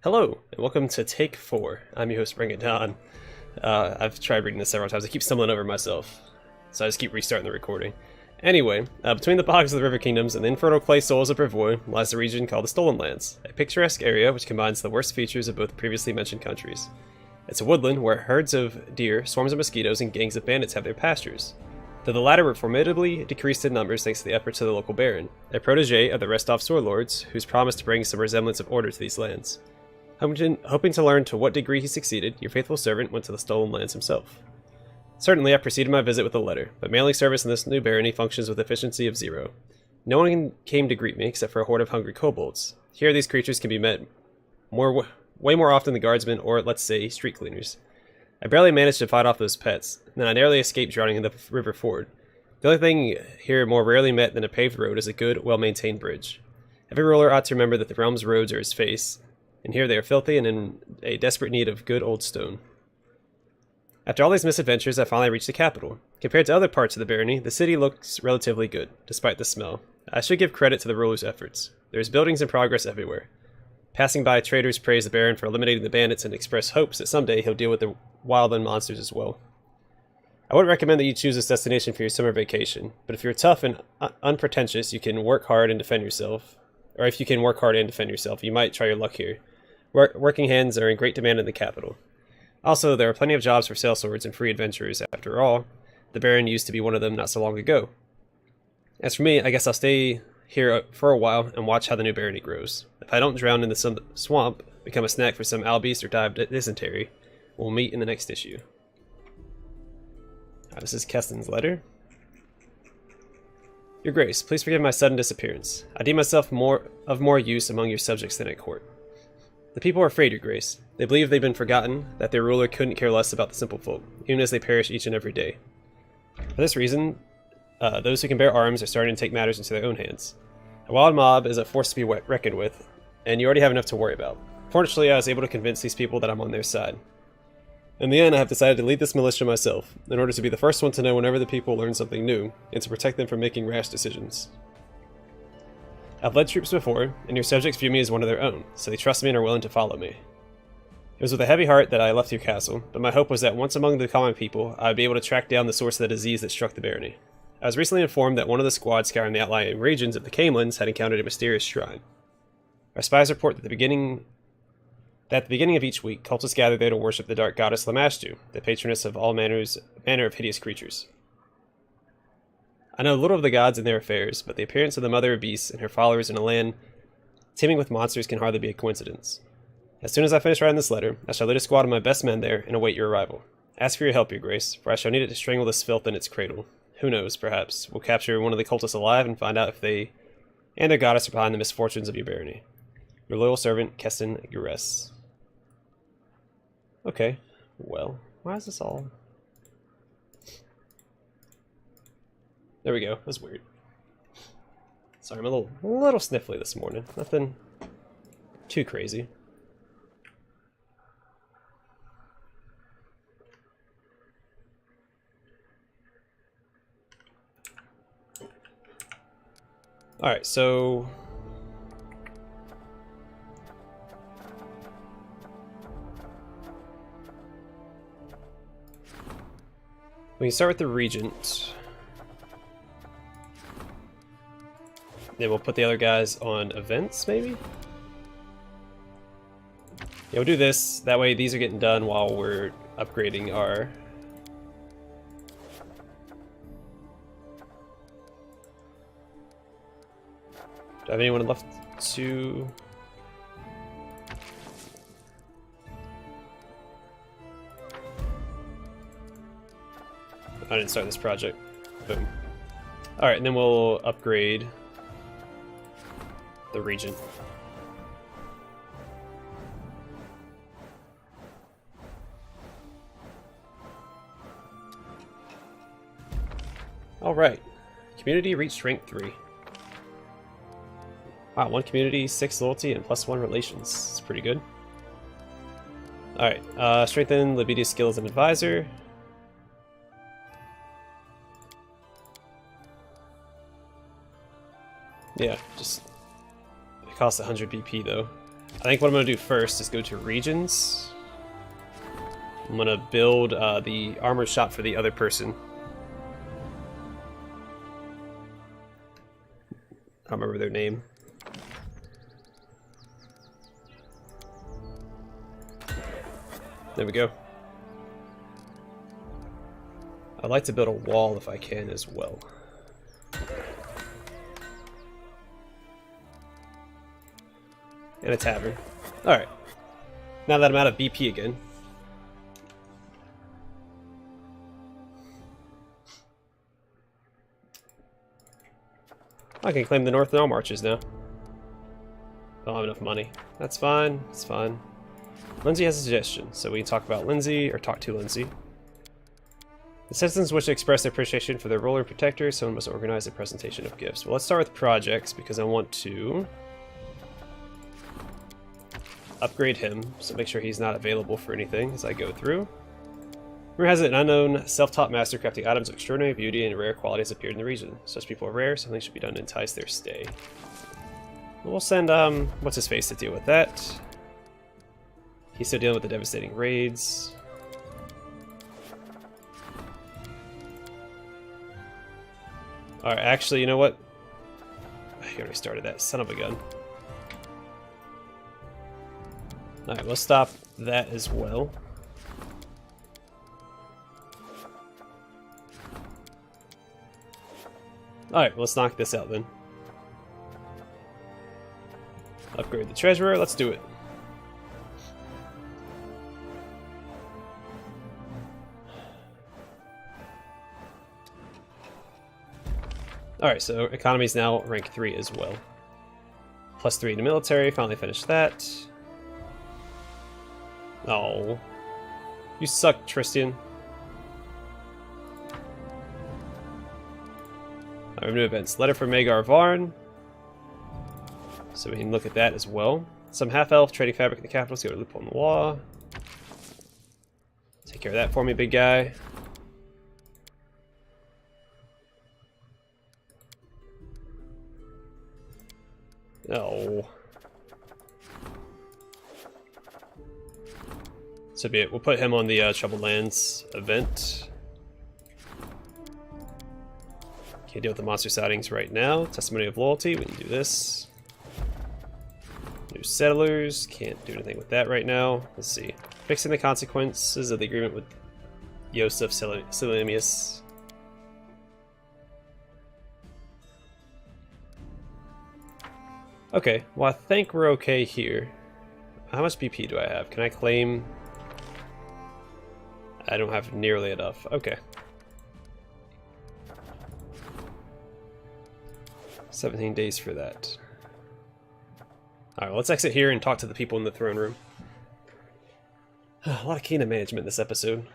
Hello, and welcome to Take 4. I'm your host, BringItDon. I've tried reading this several times. I keep stumbling over myself, so I just keep restarting the recording. Anyway, between the bogs of the River Kingdoms and the infertile clay soils of Brevoy lies a region called the Stolen Lands, a picturesque area which combines the worst features of both previously mentioned countries. It's a woodland where herds of deer, swarms of mosquitoes, and gangs of bandits have their pastures. Though the latter were formidably decreased in numbers thanks to the efforts of the local baron, a protege of the Restov Sword Lords, who's promised to bring some resemblance of order to these lands. Hoping to learn to what degree he succeeded, your faithful servant went to the Stolen Lands himself. Certainly, I preceded my visit with a letter, but mailing service in this new barony functions with efficiency of 0. No one came to greet me except for a horde of hungry kobolds. Here, these creatures can be met way more often than guardsmen or, let's say, street cleaners. I barely managed to fight off those pets, and I narrowly escaped drowning in the river ford. The only thing here more rarely met than a paved road is a good, well-maintained bridge. Every ruler ought to remember that the realm's roads are his face, and here they are filthy and in a desperate need of good old stone. After all these misadventures, I finally reached the capital. Compared to other parts of the barony, the city looks relatively good, despite the smell. I should give credit to the ruler's efforts. There's buildings in progress everywhere. Passing by, traders praise the baron for eliminating the bandits and express hopes that someday he'll deal with the wildland monsters as well. I wouldn't recommend that you choose this destination for your summer vacation, but if you're tough and unpretentious, you can work hard and defend yourself. Or if you can work hard and defend yourself, you might try your luck here. Working hands are in great demand in the capital. Also, there are plenty of jobs for sellswords and free adventurers. After all, the Baron used to be one of them not so long ago. As for me, I guess I'll stay here for a while and watch how the new barony grows. If I don't drown in the swamp, become a snack for some albeast, or die of dysentery, we'll meet in the next issue. This is Keston's letter. Your Grace, please forgive my sudden disappearance. I deem myself of more use among your subjects than at court. The people are afraid, Your Grace. They believe they've been forgotten, that their ruler couldn't care less about the simple folk, even as they perish each and every day. For this reason, those who can bear arms are starting to take matters into their own hands. A wild mob is a force to be reckoned with, and you already have enough to worry about. Fortunately, I was able to convince these people that I'm on their side. In the end, I have decided to lead this militia myself, in order to be the first one to know whenever the people learn something new, and to protect them from making rash decisions. I've led troops before, and your subjects view me as one of their own, so they trust me and are willing to follow me. It was with a heavy heart that I left your castle, but my hope was that once among the common people, I would be able to track down the source of the disease that struck the barony. I was recently informed that one of the squads scouring the outlying regions of the Canelands had encountered a mysterious shrine. Our spies report that at the beginning of each week, cultists gather there to worship the dark goddess Lamashtu, the patroness of all manner of hideous creatures. I know little of the gods and their affairs, but the appearance of the Mother of Beasts and her followers in a land teeming with monsters can hardly be a coincidence. As soon as I finish writing this letter, I shall lead a squad of my best men there and await your arrival. Ask for your help, Your Grace, for I shall need it to strangle this filth in its cradle. Who knows, perhaps we'll capture one of the cultists alive and find out if they and their goddess are behind the misfortunes of your barony. Your loyal servant, Keston Gures. Okay, well, why is this all... There we go, that's weird. Sorry, I'm a little sniffly this morning. Nothing too crazy. Alright, so... we can start with the Regent. Then we'll put the other guys on events, maybe? Yeah, we'll do this. That way these are getting done while we're upgrading our... Do I have anyone left to... I didn't start this project. Boom. Alright, and then we'll upgrade the region. Alright. Community reached rank 3. Wow, 1 community, 6 loyalty, and +1 relations. It's pretty good. Alright, strengthen Libedia's skills as an advisor. Yeah, just... it costs 100 BP though. I think what I'm going to do first is go to regions. I'm going to build the armor shop for the other person. I don't remember their name. There we go. I'd like to build a wall if I can as well. And a tavern. Alright. Now that I'm out of BP again. I can claim the North Nile marches now. Don't have enough money. That's fine. It's fine. Lindsay has a suggestion, so we can talk about Lindsay, or talk to Lindsay. The citizens wish to express their appreciation for their ruler and protector, someone must organize a presentation of gifts. Well, let's start with projects, because I want to upgrade him, so make sure he's not available for anything as I go through. Rumor has it an unknown self-taught master crafting items of extraordinary beauty and rare qualities appeared in the region. Such people are rare, something should be done to entice their stay. We'll send, what's-his-face to deal with that. He's still dealing with the devastating raids. Alright, actually, you know what? I already started that, son of a gun. Alright, we'll stop that as well. Alright, let's knock this out then. Upgrade the treasurer, let's do it. Alright, so economy is now rank 3 as well. Plus 3 in the military, finally finished that. Oh. You suck, Tristan. Alright, new events. Letter from Magar Varn. So we can look at that as well. Some half-elf trading fabric in the capital, see what loophole in the law. Take care of that for me, big guy. No. So be it. We'll put him on the Troubled Lands event. Can't deal with the monster sightings right now. Testimony of loyalty, we can do this. New settlers, can't do anything with that right now. Let's see. Fixing the consequences of the agreement with Yosef Selimius. Okay, well I think we're okay here. How much BP do I have? Can I claim? I don't have nearly enough. Okay. 17 days for that. Alright, well, let's exit here and talk to the people in the throne room. A lot of kingdom management this episode.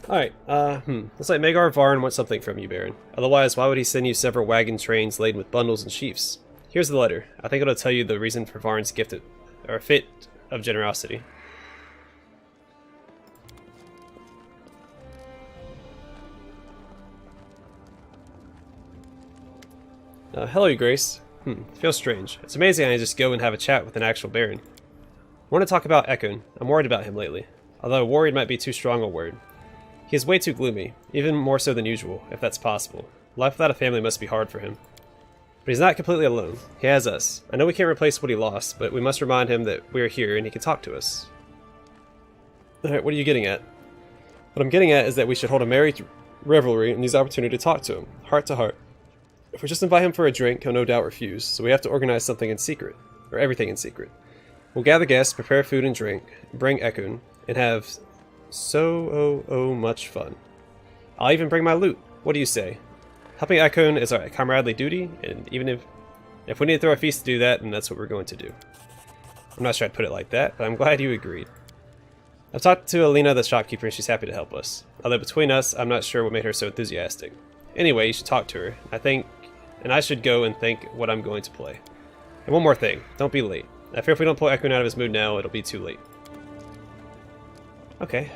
Alright, looks like Magar Varn wants something from you, Baron. Otherwise, why would he send you several wagon trains laden with bundles and sheaves? Here's the letter. I think it'll tell you the reason for Varn's gift or fit of generosity. Hello, Your Grace. Feels strange. It's amazing I just go and have a chat with an actual Baron. I want to talk about Ekun. I'm worried about him lately. Although worried might be too strong a word. He is way too gloomy, even more so than usual, if that's possible. Life without a family must be hard for him. But he's not completely alone. He has us. I know we can't replace what he lost, but we must remind him that we're here and he can talk to us. Alright, what are you getting at? What I'm getting at is that we should hold a merry revelry and use the opportunity to talk to him, heart to heart. If we just invite him for a drink, he'll no doubt refuse, so we have to organize something in secret. Or everything in secret. We'll gather guests, prepare food and drink, bring Ekun, and have so much fun. I'll even bring my loot. What do you say? Helping Ekun is our comradely duty, and even if we need to throw a feast to do that, then that's what we're going to do. I'm not sure I'd put it like that, but I'm glad you agreed. I've talked to Alina, the shopkeeper, and she's happy to help us. Although between us, I'm not sure what made her so enthusiastic. Anyway, you should talk to her. I should go and think what I'm going to play. And one more thing, don't be late. I fear if we don't pull Ekun out of his mood now, it'll be too late. Okay.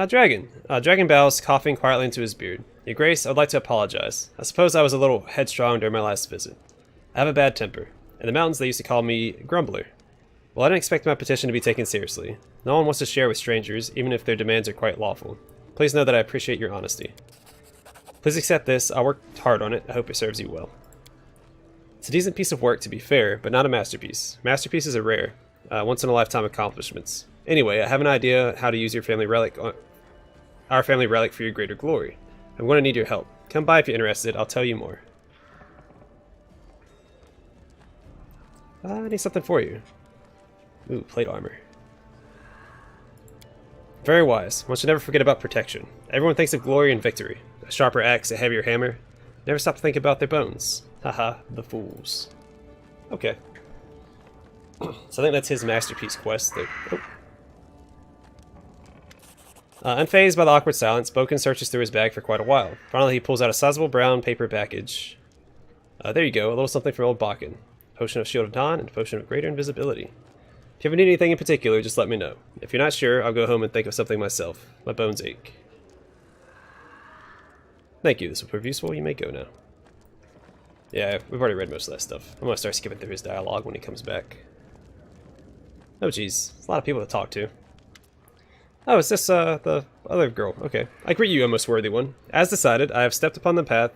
Dragon. Dragon bows, coughing quietly into his beard. Your Grace, I'd like to apologize. I suppose I was a little headstrong during my last visit. I have a bad temper. In the mountains, they used to call me Grumbler. Well, I didn't expect my petition to be taken seriously. No one wants to share with strangers, even if their demands are quite lawful. Please know that I appreciate your honesty. Please accept this. I worked hard on it. I hope it serves you well. It's a decent piece of work, to be fair, but not a masterpiece. Masterpieces are rare. Once-in-a-lifetime accomplishments. Anyway, I have an idea how to use your family relic our family relic for your greater glory. I'm going to need your help. Come by if you're interested. I'll tell you more. I need something for you. Ooh, plate armor. Very wise. One should never forget about protection. Everyone thinks of glory and victory. A sharper axe, a heavier hammer. Never stop to think about their bones. Haha, the fools. Okay. So I think that's his masterpiece quest. Unfazed by the awkward silence, Boken searches through his bag for quite a while. Finally, he pulls out a sizable brown paper package. There you go, a little something from old Bakken. Potion of Shield of Dawn and Potion of Greater Invisibility. If you ever need anything in particular, just let me know. If you're not sure, I'll go home and think of something myself. My bones ache. Thank you, this will prove useful. You may go now. Yeah, we've already read most of that stuff. I'm gonna start skipping through his dialogue when he comes back. Oh jeez, it's a lot of people to talk to. Oh, is this, the other girl? Okay. I greet you, O most worthy one. As decided, I have stepped upon the path...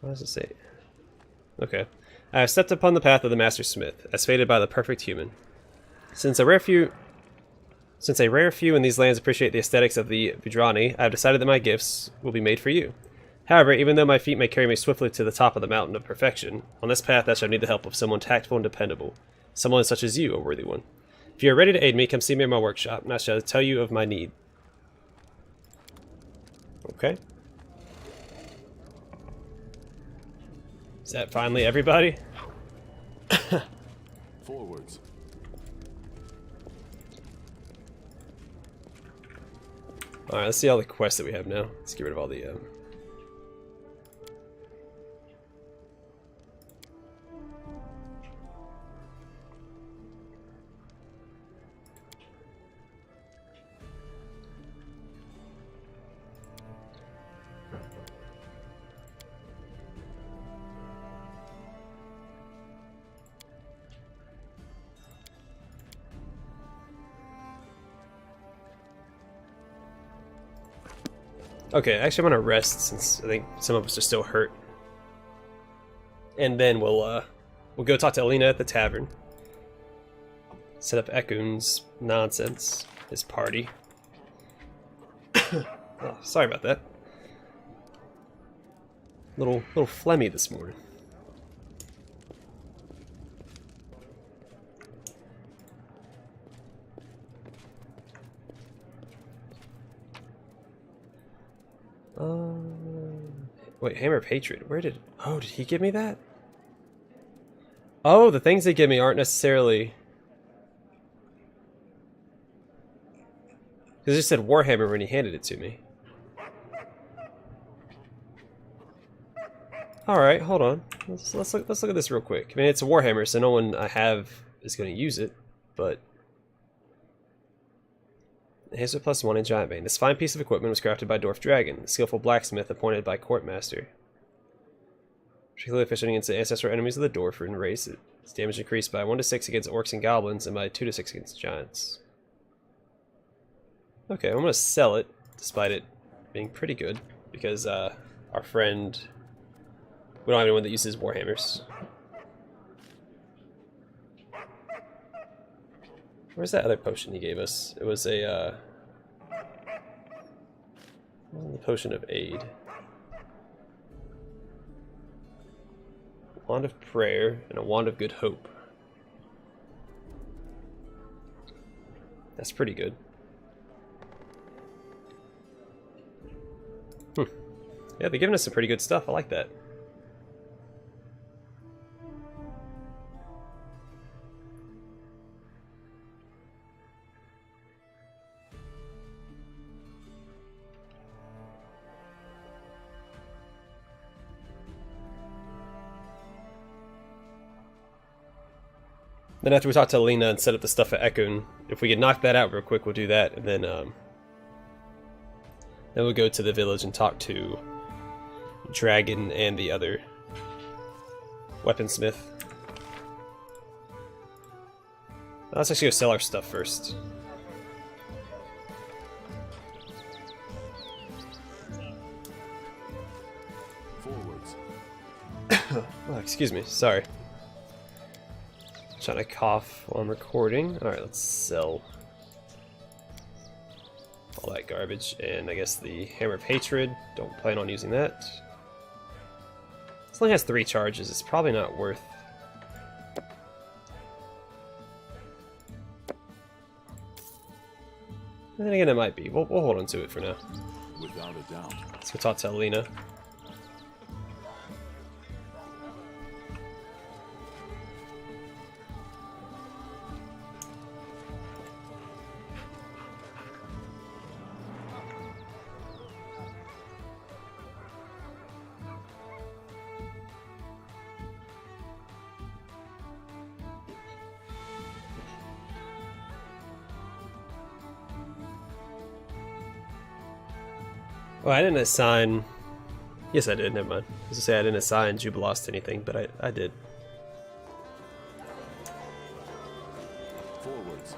What does it say? Okay. I have stepped upon the path of the Master Smith, as fated by the perfect human. Since a rare few in these lands appreciate the aesthetics of the barony, I have decided that my gifts will be made for you. However, even though my feet may carry me swiftly to the top of the mountain of perfection, on this path I shall need the help of someone tactful and dependable. Someone such as you, O worthy one. If you are ready to aid me, come see me in my workshop, and I shall tell you of my need. Okay. Is that finally everybody? Forwards. Alright, let's see all the quests that we have now. Let's get rid of all the... Okay, actually I'm gonna rest since I think some of us are still hurt. And then we'll go talk to Alina at the tavern. Set up Ekun's nonsense, his party. Oh, sorry about that. Little phlegmy this morning. Wait, Hammer of Hatred. Where did... Oh, did he give me that? Oh, the things they give me aren't necessarily... Because it just said Warhammer when he handed it to me. Alright, hold on. Let's look at this real quick. I mean, it's a Warhammer, so no one I have is going to use it, but... Hazard +1 in Giant Bane. This fine piece of equipment was crafted by Dwarf Dragon, a skillful blacksmith appointed by Courtmaster. Particularly efficient against the ancestral enemies of the Dwarf race. Its damage increased by 1 to 6 against orcs and goblins, and by 2 to 6 against giants. Okay, I'm going to sell it, despite it being pretty good, because our friend... We don't have anyone that uses Warhammers. Where's that other potion he gave us? It was a, the potion of aid. Wand of prayer and a wand of good hope. That's pretty good. Yeah, they're giving us some pretty good stuff. I like that. Then after we talk to Alina and set up the stuff at Ekun, if we can knock that out real quick, we'll do that, and then we'll go to the village and talk to Dragon and the other weaponsmith. Let's actually go sell our stuff first. Forwards. Oh, excuse me, sorry. Trying to cough while I'm recording. Alright, let's sell all that garbage. And I guess the Hammer of Hatred, don't plan on using that. This only has 3 charges, it's probably not worth. And then again, it might be. We'll hold on to it for now. Without a doubt. Let's go talk to Alina. Well, I didn't assign... Yes, I did, never mind. I was gonna say I didn't assign Jubilos to anything, but I did. Forwards.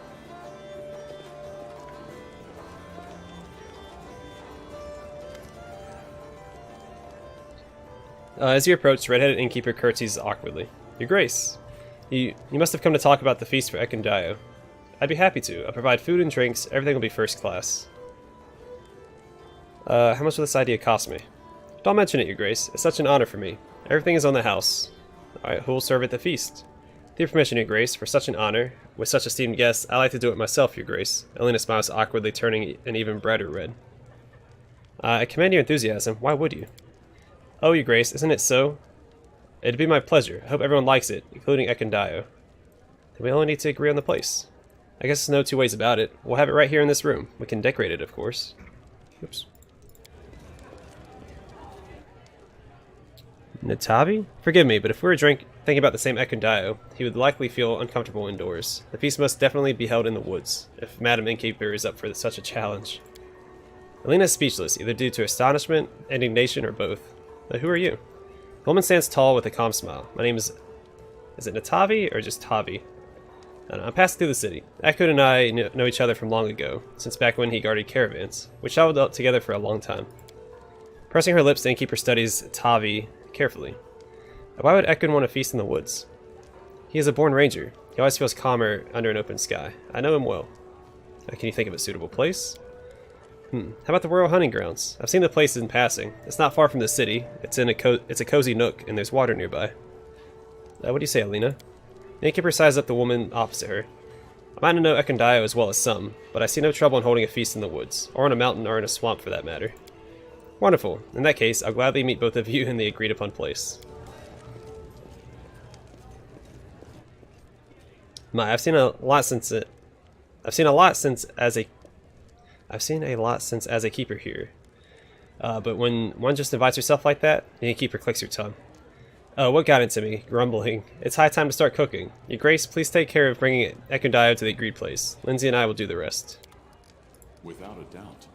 As you approach, the red-headed innkeeper curtsies awkwardly. Your Grace, you must have come to talk about the feast for Ekun Dio. I'd be happy to. I'll provide food and drinks. Everything will be first class. How much will this idea cost me? Don't mention it, Your Grace. It's such an honor for me. Everything is on the house. Alright, who will serve at the feast? With your permission, Your Grace, for such an honor, with such esteemed guests, I like to do it myself, Your Grace. Alina smiles awkwardly, turning an even brighter red. I commend your enthusiasm. Why would you? Oh, Your Grace, isn't it so? It'd be my pleasure. I hope everyone likes it, including Ekun Dio. Then we only need to agree on the place. I guess there's no two ways about it. We'll have it right here in this room. We can decorate it, of course. Oops. Natavi? Forgive me, but if we were thinking about the same Ekun Dio, he would likely feel uncomfortable indoors. The feast must definitely be held in the woods, if Madam Innkeeper is up for such a challenge. Alina is speechless, either due to astonishment, indignation, or both. But who are you? The woman stands tall with a calm smile. My name is... Is it Natavi, or just Tavi? I don't know, I'm passing through the city. Ekun and I know each other from long ago, since back when he guarded caravans. We traveled together for a long time. Pressing her lips, the innkeeper studies Tavi carefully. Why would Ekun want to feast in the woods? He is a born ranger. He always feels calmer under an open sky. I know him well. Can you think of a suitable place? How about the royal hunting grounds? I've seen the place in passing. It's not far from the city. It's a cozy nook, and there's water nearby. What do you say, Alina? The innkeeper sized up the woman opposite her. I might not know Ekun Dio as well as some, but I see no trouble in holding a feast in the woods, or on a mountain, or in a swamp for that matter. Wonderful. In that case, I'll gladly meet both of you in the agreed upon place. I've seen a lot since as a keeper here. But when one just invites herself like that, the innkeeper clicks her tongue. Oh, what got into me? Grumbling. It's high time to start cooking. Your Grace, please take care of bringing Ekun Dio to the agreed place. Lindsay and I will do the rest. Without a doubt.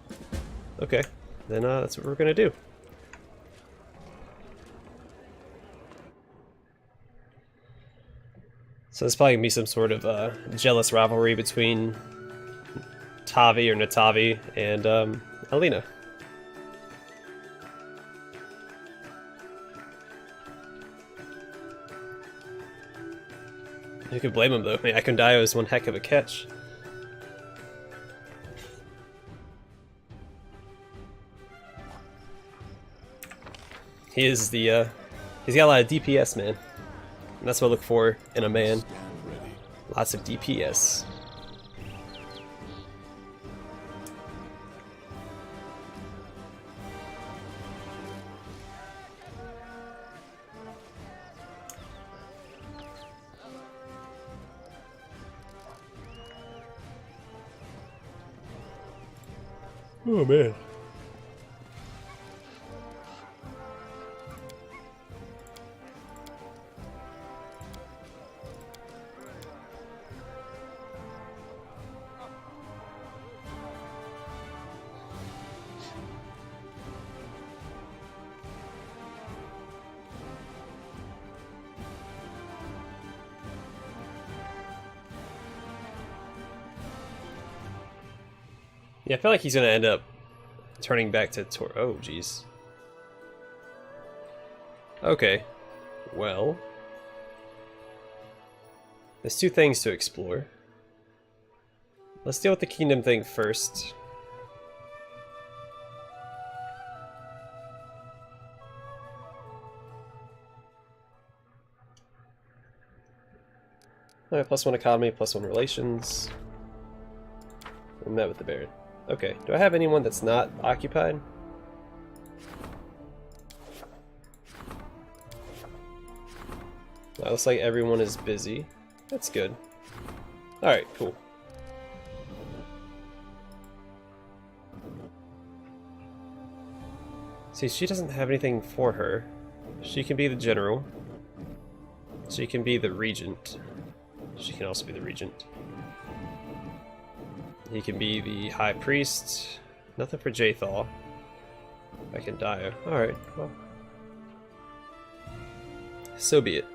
Okay. Then that's what we're gonna do. So there's probably gonna be some sort of jealous rivalry between Tavi or Natavi and Alina. Who could blame him though? I mean, Ekun Dio is one heck of a catch. He is the, he's got a lot of DPS, man. And that's what I look for in a man. Lots of DPS. Oh, man. Yeah, I feel like he's gonna end up turning back to oh, jeez. Okay. Well. There's two things to explore. Let's deal with the kingdom thing first. Alright, +1 economy, +1 relations. I met with the Baron. Okay, do I have anyone that's not occupied? Well, looks like everyone is busy. That's good. Alright, cool. See, she doesn't have anything for her. She can be the general. She can be the regent. She can also be the regent. He can be the high priest. Nothing for Jathal. I can die. Alright, well. So be it.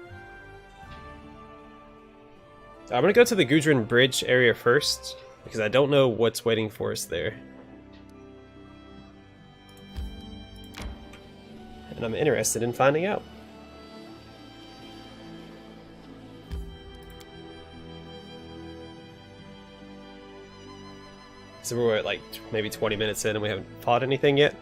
I'm gonna go to the Gudrun Bridge area first, because I don't know what's waiting for us there. And I'm interested in finding out. So we're at like maybe 20 minutes in and we haven't fought anything yet.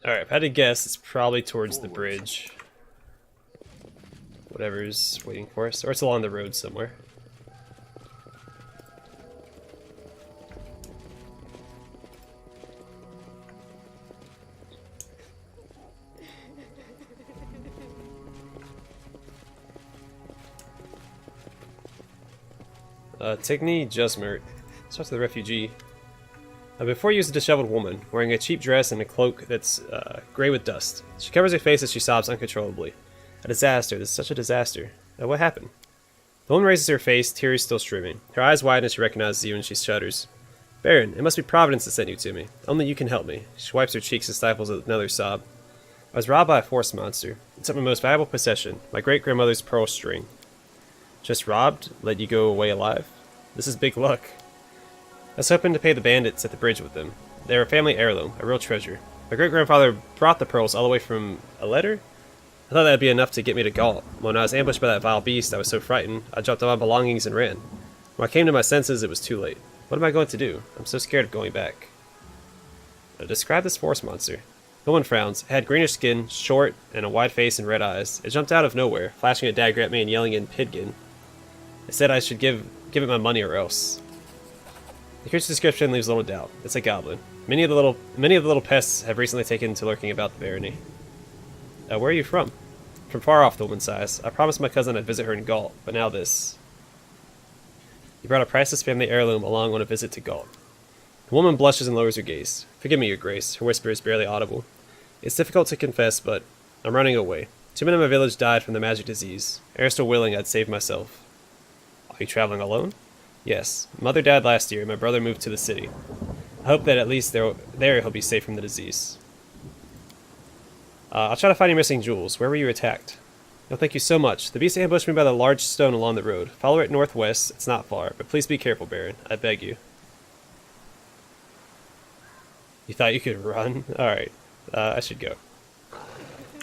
Alright, if I had to guess, it's probably towards the bridge. Whatever's waiting for us. Or it's along the road somewhere. Tigny Jusmert. Starts with a refugee. Before you is a disheveled woman, wearing a cheap dress and a cloak that's gray with dust. She covers her face as she sobs uncontrollably. A disaster, this is such a disaster. What happened? The woman raises her face, tears still streaming. Her eyes widen as she recognizes you and she shudders. Baron, it must be Providence that sent you to me. Only you can help me. She wipes her cheeks and stifles another sob. I was robbed by a forest monster. It took my most valuable possession, my great-grandmother's pearl string. Just robbed? Let you go away alive? This is big luck. I was hoping to pay the bandits at the bridge with them. They're a family heirloom, a real treasure. My great-grandfather brought the pearls all the way from a letter? I thought that'd be enough to get me to Gault. When I was ambushed by that vile beast, I was so frightened, I dropped all my belongings and ran. When I came to my senses, it was too late. What am I going to do? I'm so scared of going back. Describe this forest monster. The woman frowns. It had greenish skin, short, and a wide face and red eyes. It jumped out of nowhere, flashing a dagger at me and yelling in Pidgin. It said I should give it my money or else. The creature's description leaves little doubt. It's a goblin. Many of the little pests have recently taken to lurking about the barony. Where are you from? From far off, the woman sighs. I promised my cousin I'd visit her in Gault, but now this. You brought a priceless family heirloom along on a visit to Gault. The woman blushes and lowers her gaze. Forgive me, your grace. Her whisper is barely audible. It's difficult to confess, but I'm running away. 2 men in my village died from the magic disease. Ere still willing, I'd save myself. Are you traveling alone? Yes. Mother died last year, and my brother moved to the city. I hope that at least there he'll be safe from the disease. I'll try to find your missing jewels. Where were you attacked? No, thank you so much. The beast ambushed me by the large stone along the road. Follow it northwest. It's not far, but please be careful, Baron. I beg you. You thought you could run? Alright. I should go.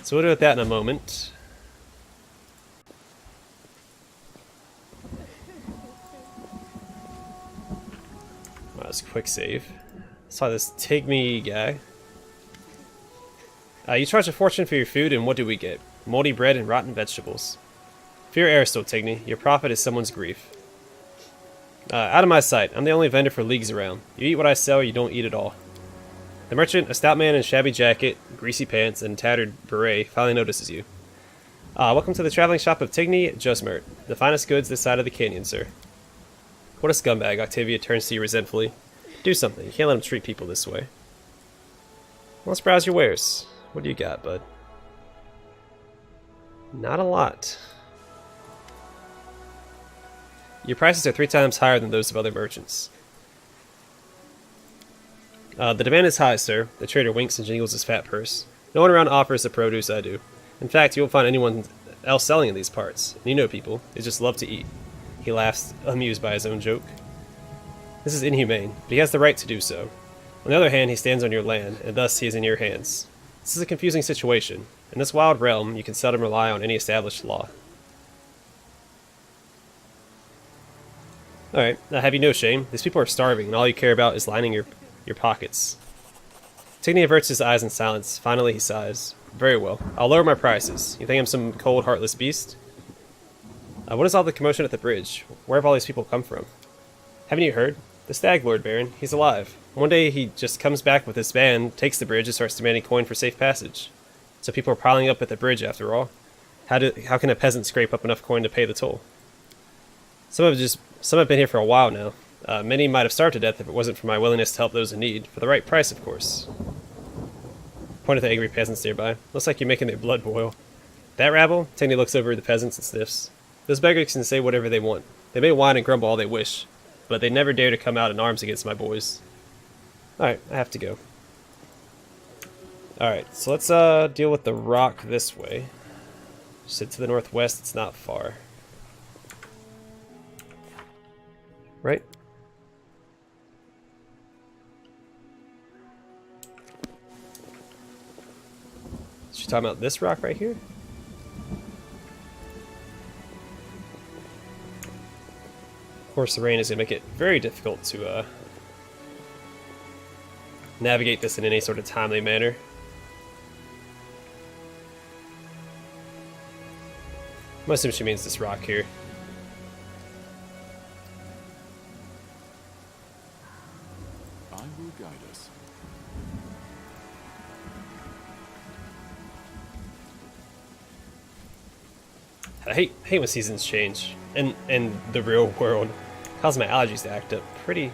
So we'll do with that in a moment. Let's quick save. Saw this Tigmy guy. You charge a fortune for your food, and what do we get? Moldy bread and rotten vegetables. Fear Aristotle, Tigny. Your profit is someone's grief. Out of my sight. I'm the only vendor for leagues around. You eat what I sell, or you don't eat at all. The merchant, a stout man in a shabby jacket, greasy pants, and tattered beret, finally notices you. Welcome to the traveling shop of Tigny Jusmert. The finest goods this side of the canyon, sir. What a scumbag, Octavia turns to you resentfully. Do something. You can't let him treat people this way. Let's browse your wares. What do you got, bud? Not a lot. Your prices are 3 times higher than those of other merchants. The demand is high, sir. The trader winks and jingles his fat purse. No one around offers the produce I do. In fact, you won't find anyone else selling in these parts. And you know people. They just love to eat. He laughs, amused by his own joke. This is inhumane, but he has the right to do so. On the other hand, he stands on your land, and thus he is in your hands. This is a confusing situation. In this wild realm, you can seldom rely on any established law. Alright, now have you no shame? These people are starving, and all you care about is lining your pockets. Tigny averts his eyes in silence. Finally, he sighs. Very well. I'll lower my prices. You think I'm some cold, heartless beast? What is all the commotion at the bridge? Where have all these people come from? Haven't you heard? The Stag Lord, Baron. He's alive. One day he just comes back with his band, takes the bridge, and starts demanding coin for safe passage. So people are piling up at the bridge after all. How can a peasant scrape up enough coin to pay the toll? Some have been here for a while now. Many might have starved to death if it wasn't for my willingness to help those in need, for the right price, of course. Point at the angry peasants nearby. Looks like you're making their blood boil. That rabble? Tigny looks over at the peasants and sniffs. Those beggars can say whatever they want. They may whine and grumble all they wish, but they never dare to come out in arms against my boys. Alright, I have to go. Alright, so let's deal with the rock this way. Sit to the northwest, it's not far. Right? She's talking about this rock right here? Of course, the rain is going to make it very difficult to navigate this in any sort of timely manner. I'm assuming she means this rock here. I will guide us. I hate when seasons change in the real world. It causes my allergies to act up pretty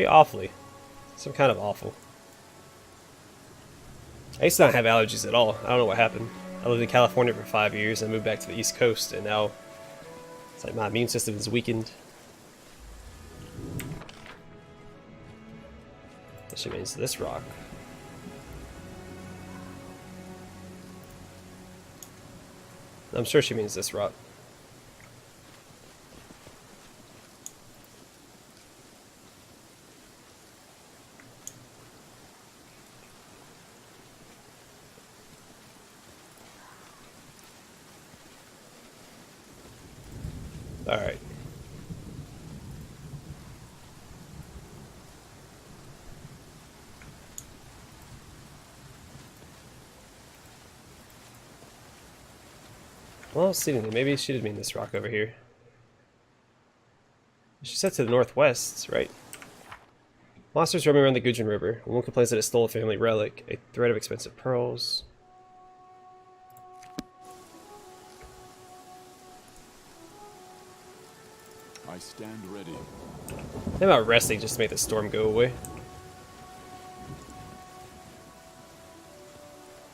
awfully. Some kind of awful. I used to not have allergies at all. I don't know what happened. I lived in California for 5 years and moved back to the East Coast, and now it's like my immune system is weakened. That means this rock. I'm sure she means this rock. Alright. Well, seemingly, maybe she did mean this rock over here. She said to the northwest, right? Monsters roaming around the Gudrun River. One complains that it stole a family relic, a thread of expensive pearls. I stand ready. Think about resting just to make the storm go away.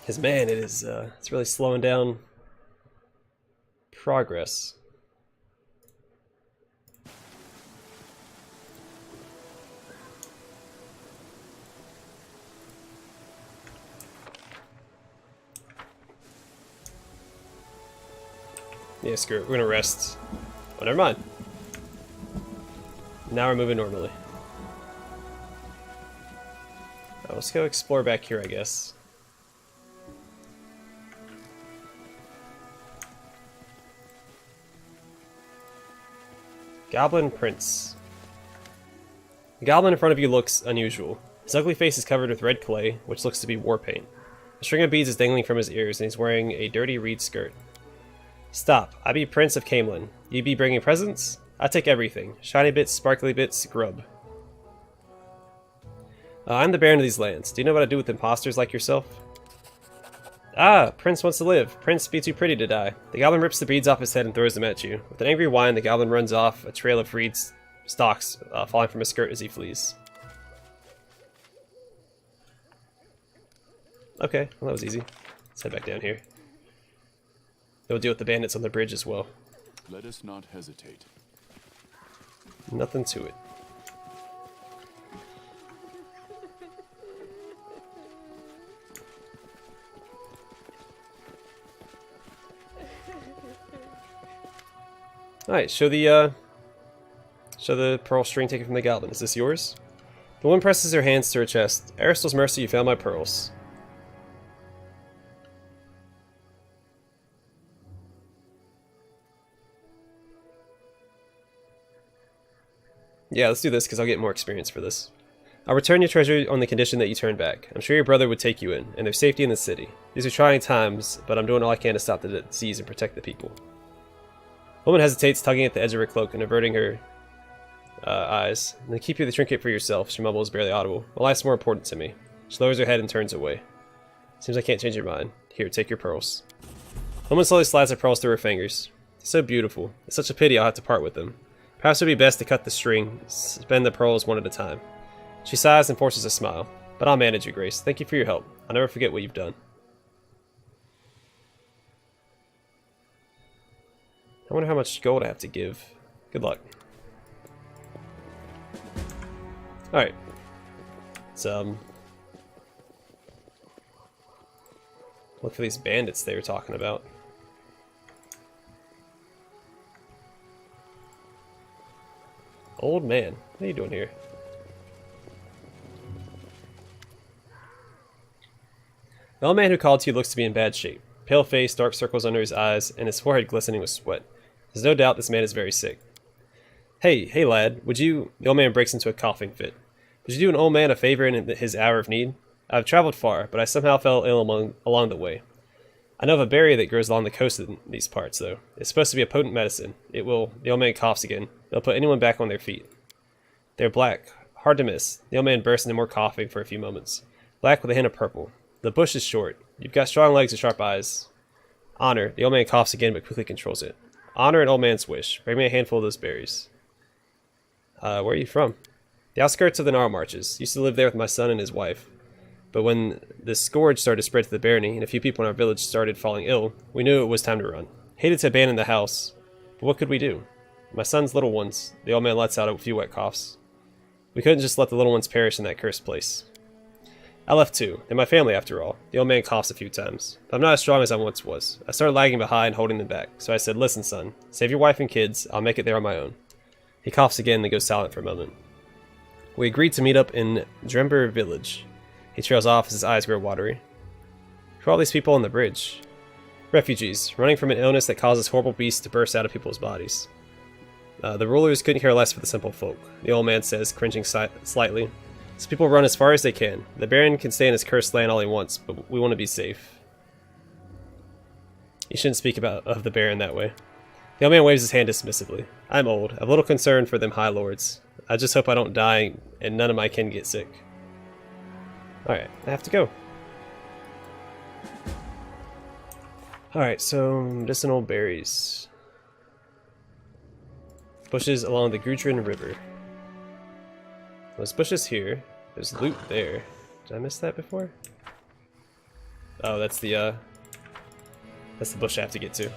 Because man, it's really slowing down progress. Yeah, screw it. We're gonna rest. Oh, never mind. Now we're moving normally. Oh, let's go explore back here, I guess. Goblin Prince. The goblin in front of you looks unusual. His ugly face is covered with red clay, which looks to be war paint. A string of beads is dangling from his ears, and he's wearing a dirty reed skirt. Stop. I be Prince of Camelin. You be bringing presents? I take everything. Shiny bits, sparkly bits, grub. I'm the Baron of these lands. Do you know what I do with imposters like yourself? Ah, Prince wants to live. Prince be too pretty to die. The goblin rips the beads off his head and throws them at you. With an angry whine, the goblin runs off, a trail of reed stalks falling from his skirt as he flees. Okay, well that was easy. Let's head back down here. We'll deal with the bandits on the bridge as well. Let us not hesitate. Nothing to it. Alright, show the pearl string taken from the goblin. Is this yours? The woman presses her hands to her chest. Aristotel's mercy, you found my pearls. Yeah, let's do this because I'll get more experience for this. I'll return your treasure on the condition that you turn back. I'm sure your brother would take you in, and there's safety in the city. These are trying times, but I'm doing all I can to stop the disease and protect the people. The woman hesitates, tugging at the edge of her cloak and averting her eyes. And then keep you the trinket for yourself, she mumbles, barely audible. My life's more important to me. She lowers her head and turns away. Seems I can't change your mind. Here, take your pearls. The woman slowly slides her pearls through her fingers. So beautiful. It's such a pity I'll have to part with them. Perhaps it would be best to cut the string, spend the pearls one at a time. She sighs and forces a smile. But I'll manage, Your Grace. Thank you for your help. I'll never forget what you've done. I wonder how much gold I have to give. Good luck. Alright. Let's, look for these bandits they were talking about. Old man, what are you doing here? The old man who called to you looks to be in bad shape. Pale face, dark circles under his eyes, and his forehead glistening with sweat. There's no doubt this man is very sick. Hey lad, would you... The old man breaks into a coughing fit. Would you do an old man a favor in his hour of need? I've traveled far, but I somehow fell ill along the way. I know of a berry that grows along the coast in these parts, though. It's supposed to be a potent medicine. It will... The old man coughs again. It'll put anyone back on their feet. They're black. Hard to miss. The old man bursts into more coughing for a few moments. Black with a hint of purple. The bush is short. You've got strong legs and sharp eyes. Honor. The old man coughs again, but quickly controls it. Honor an old man's wish. Bring me a handful of those berries. Where are you from? The outskirts of the Gnarl Marches. Used to live there with my son and his wife. But when the scourge started to spread to the barony, and a few people in our village started falling ill, we knew it was time to run. Hated to abandon the house, but what could we do? My son's little ones. The old man lets out a few wet coughs. We couldn't just let the little ones perish in that cursed place. I left too. They're my family after all. The old man coughs a few times. But I'm not as strong as I once was. I started lagging behind, holding them back. So I said, listen, son. Save your wife and kids. I'll make it there on my own. He coughs again, then goes silent for a moment. We agreed to meet up in Drember village. He trails off as his eyes grow watery. Who are all these people on the bridge? Refugees, running from an illness that causes horrible beasts to burst out of people's bodies. The rulers couldn't care less for the simple folk, the old man says, cringing slightly. So people run as far as they can. The Baron can stay in his cursed land all he wants, but we want to be safe. You shouldn't speak of the Baron that way. The old man waves his hand dismissively. I'm old. I have little concern for them high lords. I just hope I don't die and none of my kin get sick. Alright, I have to go. Alright, so medicinal berries. Bushes along the Gudrun River. There's bushes here. There's loot there. Did I miss that before? Oh, that's the bush I have to get to.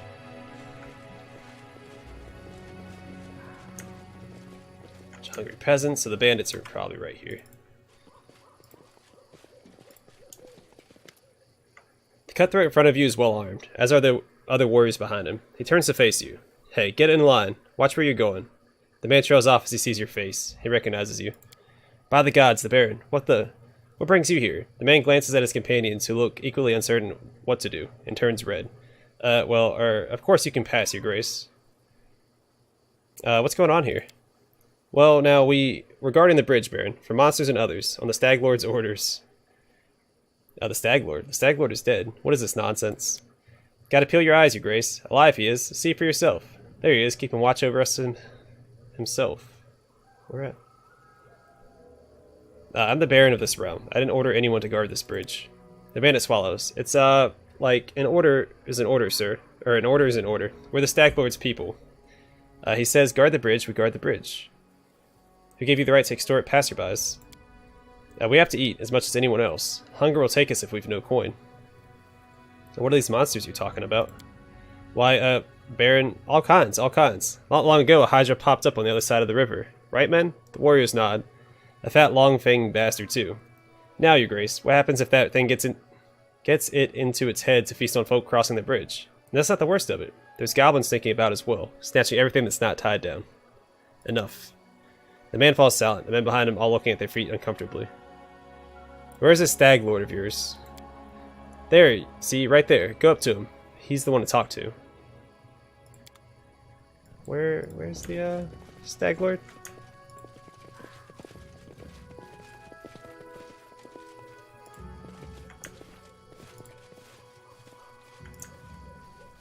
Hungry peasants, so the bandits are probably right here. The cutthroat in front of you is well armed, as are the other warriors behind him. He turns to face you. Hey, get in line. Watch where you're going. The man trails off as he sees your face. He recognizes you. By the gods, the Baron. What brings you here? The man glances at his companions, who look equally uncertain what to do, and turns red. Of course you can pass, Your Grace. What's going on here? Well, now we're guarding the bridge, Baron, for monsters and others, on the Stag Lord's orders. The Stag Lord? The Stag Lord is dead. What is this nonsense? Gotta peel your eyes, Your Grace. Alive he is. See for yourself. There he is, keeping watch over us himself. Where at? I'm the Baron of this realm. I didn't order anyone to guard this bridge. The bandit swallows. It's, like, an order is an order, sir. Or an order is an order. We're the Stag Lord's people. He says, guard the bridge, we guard the bridge. Who gave you the right to extort passerbys? We have to eat, as much as anyone else. Hunger will take us if we've no coin. What are these monsters you're talking about? Why, Baron, all kinds. Not long ago, a Hydra popped up on the other side of the river. Right, men? The warriors nod. A fat, long-fanged bastard, too. Now, your grace, what happens if that thing gets it into its head to feast on folk crossing the bridge? And that's not the worst of it. There's goblins thinking about as well, snatching everything that's not tied down. Enough. The man falls silent, the men behind him all looking at their feet uncomfortably. Where's this Stag Lord of yours? There, see, right there. Go up to him. He's the one to talk to. Where's the, Stag Lord?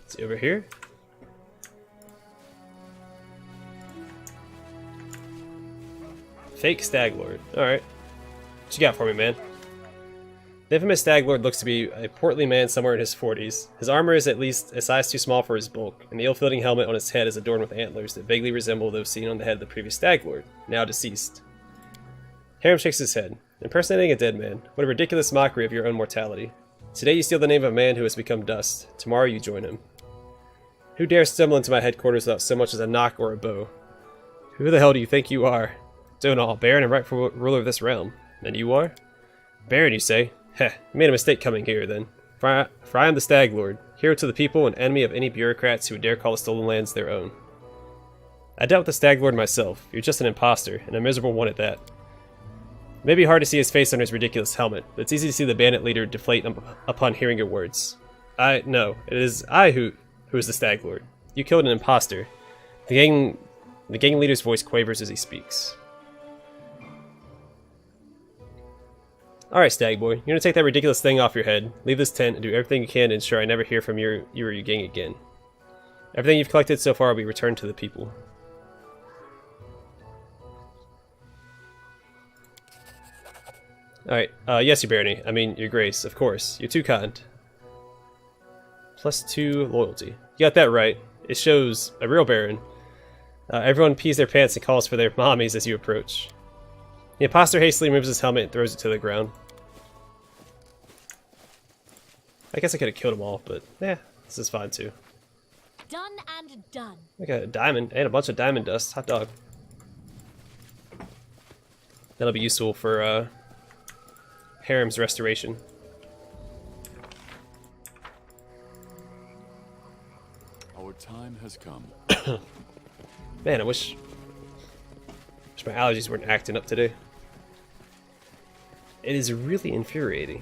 Is he over here? Fake Stag Lord. Alright. What you got for me, man? The infamous Stag Lord looks to be a portly man somewhere in his 40s. His armor is at least a size too small for his bulk, and the ill-fitting helmet on his head is adorned with antlers that vaguely resemble those seen on the head of the previous Stag Lord, now deceased. Harem shakes his head. Impersonating a dead man. What a ridiculous mockery of your own mortality. Today you steal the name of a man who has become dust. Tomorrow you join him. Who dares stumble into my headquarters without so much as a knock or a bow? Who the hell do you think you are? Donal, Baron and rightful ruler of this realm. And you are? Baron, you say? Heh, you made a mistake coming here, then. For I am the Stag Lord, hero to the people and enemy of any bureaucrats who would dare call the stolen lands their own. I dealt with the Stag Lord myself. You're just an imposter, and a miserable one at that. It may be hard to see his face under his ridiculous helmet, but it's easy to see the bandit leader deflate upon hearing your words. No, it is I who is the Stag Lord. You killed an imposter. The gang leader's voice quavers as he speaks. Alright, Stag Boy, you're gonna take that ridiculous thing off your head, leave this tent, and do everything you can to ensure I never hear from you or your gang again. Everything you've collected so far will be returned to the people. Alright, yes, your barony. I mean, your grace, of course. You're too kind. +2 loyalty. You got that right. It shows a real baron. Everyone pees their pants and calls for their mommies as you approach. The imposter hastily removes his helmet and throws it to the ground. I guess I could have killed them all, but yeah, this is fine too. Done and done. I got a diamond and a bunch of diamond dust. Hot dog. That'll be useful for Harem's restoration. Our time has come. Man, I wish my allergies weren't acting up today. It is really infuriating.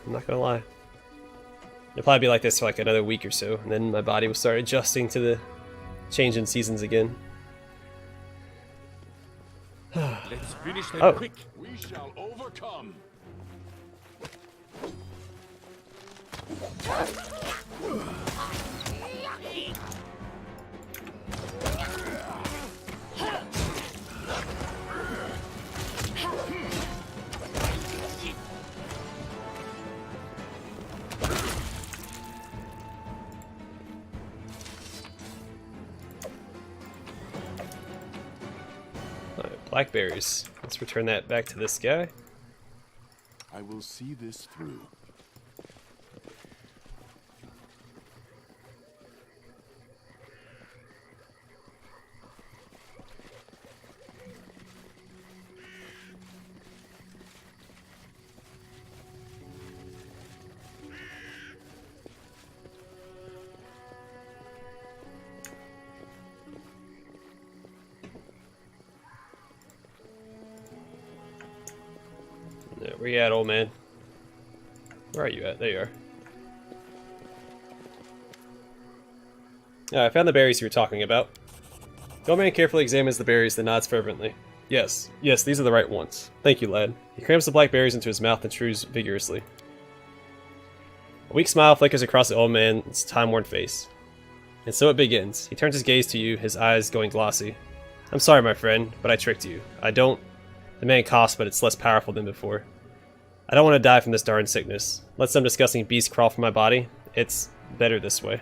I'm not gonna lie. It'll probably be like this for like another week or so, and then my body will start adjusting to the change in seasons again. Let's finish them quick. We shall overcome. Blackberries. Let's return that back to this guy. I will see this through. Where you at, old man? Where are you at? There you are. I found the berries you were talking about. The old man carefully examines the berries, then nods fervently. Yes, these are the right ones. Thank you, lad. He crams the black berries into his mouth and chews vigorously. A weak smile flickers across the old man's time-worn face. And so it begins. He turns his gaze to you, his eyes going glossy. I'm sorry, my friend, but I tricked you. The man coughs, but it's less powerful than before. I don't want to die from this darn sickness. Let some disgusting beast crawl from my body. It's better this way.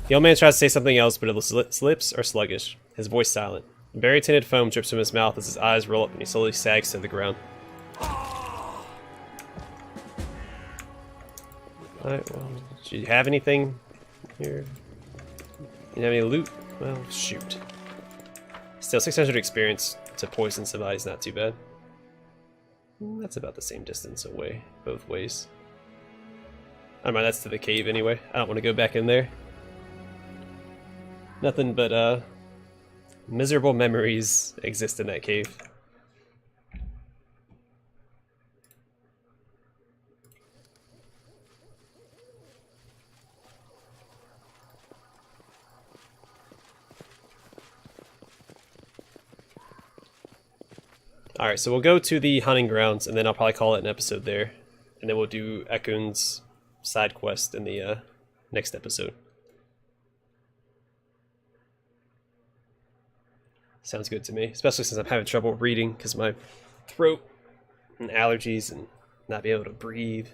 The old man tries to say something else, but his lips are sluggish, his voice silent. Berry-tinted foam drips from his mouth as his eyes roll up and he slowly sags to the ground. Alright, well, do you have anything here? You have any loot? Well, shoot. Still 600 experience. to poison somebody is not too bad. That's about the same distance away, both ways. I don't mind, that's to the cave anyway. I don't want to go back in there. Nothing but miserable memories exist in that cave. Alright, so we'll go to the hunting grounds, and then I'll probably call it an episode there. And then we'll do Ekun's side quest in the next episode. Sounds good to me, especially since I'm having trouble reading because my throat and allergies and not being able to breathe.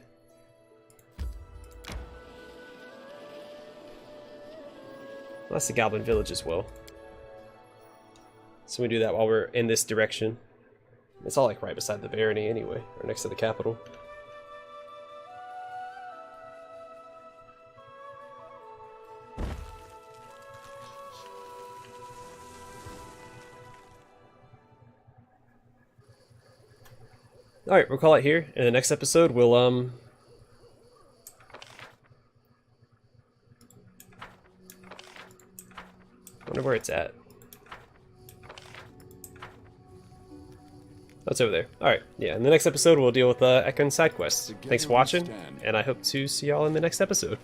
Well, that's the Goblin Village as well. So we do that while we're in this direction. It's all like right beside the barony anyway, or next to the capital. Alright, we'll call it here. In the next episode, we'll, wonder where it's at. That's over there. Alright, yeah, in the next episode, we'll deal with Ekun's side quest. Thanks for watching, and I hope to see y'all in the next episode.